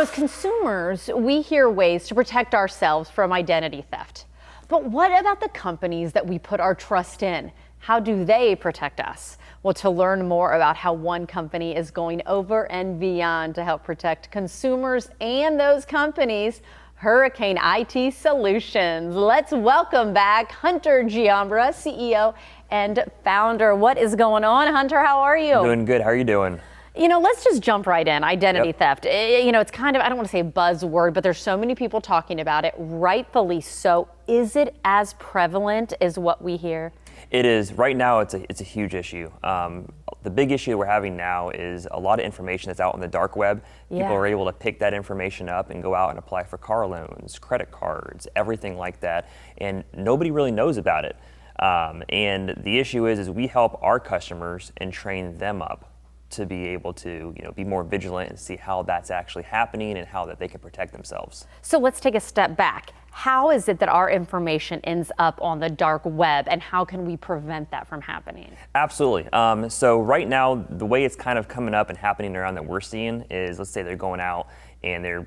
As consumers, we hear ways to protect ourselves from identity theft. But what about the companies that we put our trust in? How do they protect us? Well, to learn more about how one company is going over and beyond to help protect consumers and those companies, Hurricane IT Solutions. Let's welcome back Hunter Giambra, CEO and founder. What is going on, Hunter? How are you? Doing good. How are you doing? Let's just jump right in. Identity theft. It's kind of, I don't want to say a buzzword, but there's so many people talking about it, rightfully so. Is it as prevalent as what we hear? It is. Right now, it's a huge issue. The big issue we're having now is a lot of information that's out on the dark web. People are able to pick that information up and go out and apply for car loans, credit cards, everything like that, and nobody really knows about it. And the issue is we help our customers and train them up to be able to, be more vigilant and see how that's actually happening and how that they can protect themselves. So let's take a step back. How is it that our information ends up on the dark web, and how can we prevent that from happening? Absolutely. So right now, the way it's kind of coming up and happening around that we're seeing is, let's say they're going out and they're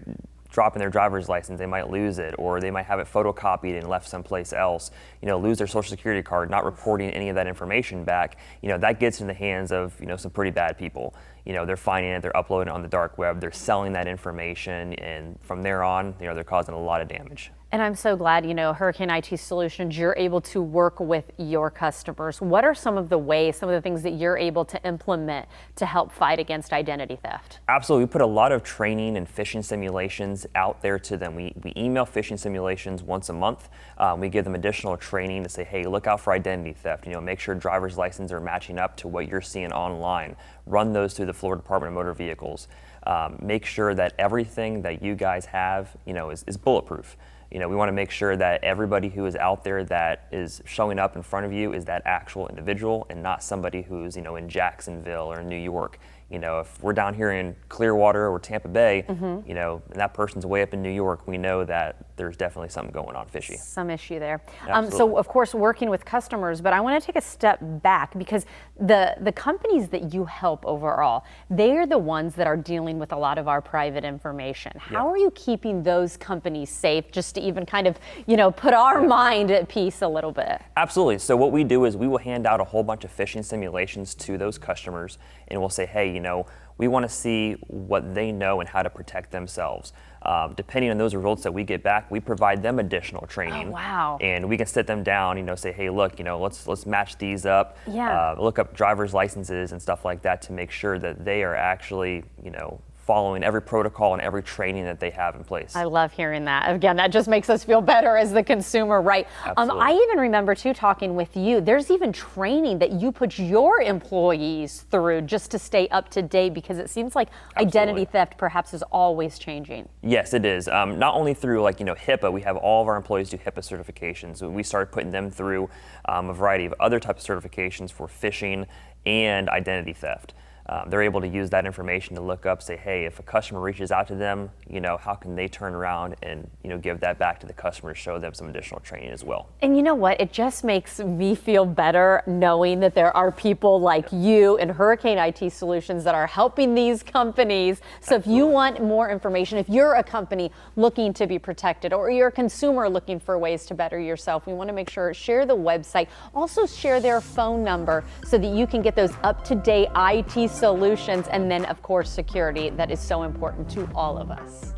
dropping their driver's license, they might lose it, or they might have it photocopied and left someplace else, lose their social security card, not reporting any of that information back. That gets in the hands of, some pretty bad people. They're finding it, they're uploading it on the dark web, they're selling that information, and from there on, they're causing a lot of damage. And I'm so glad, Hurricane IT Solutions, you're able to work with your customers. What are some of the ways, some of the things that you're able to implement to help fight against identity theft? Absolutely. We put a lot of training and phishing simulations out there to them. We email phishing simulations once a month. We give them additional training to say, hey, look out for identity theft. Make sure driver's licenses are matching up to what you're seeing online. Run those through the Florida Department of Motor Vehicles. Make sure that everything that you guys have, is bulletproof. We want to make sure that everybody who is out there that is showing up in front of you is that actual individual and not somebody who's, in Jacksonville or New York. If we're down here in Clearwater or Tampa Bay, and that person's way up in New York, we know that there's definitely something going on fishy. Some issue there. So of course, working with customers, but I want to take a step back because the companies that you help overall, they are the ones that are dealing with a lot of our private information. How are you keeping those companies safe, just to even kind of, put our mind at peace a little bit? Absolutely. So what we do is we will hand out a whole bunch of phishing simulations to those customers, and we'll say, hey, we want to see what they know and how to protect themselves. Depending on those results that we get back, we provide them additional training. Oh, wow. And we can sit them down, say, hey, look, let's match these up. Look up driver's licenses and stuff like that to make sure that they are actually, following every protocol and every training that they have in place. I love hearing that. Again, that just makes us feel better as the consumer, right? I even remember too talking with you, there's even training that you put your employees through just to stay up to date, because it seems like identity theft perhaps is always changing. Yes, it is. Not only through HIPAA, we have all of our employees do HIPAA certifications. So we started putting them through a variety of other types of certifications for phishing and identity theft. They're able to use that information to look up, say, hey, if a customer reaches out to them, how can they turn around and, give that back to the customer, show them some additional training as well. And you know what? It just makes me feel better knowing that there are people like you and Hurricane IT Solutions that are helping these companies. So if you want more information, if you're a company looking to be protected, or you're a consumer looking for ways to better yourself, we want to make sure, share the website, also share their phone number so that you can get those up-to-date IT solutions, and then of course security that is so important to all of us.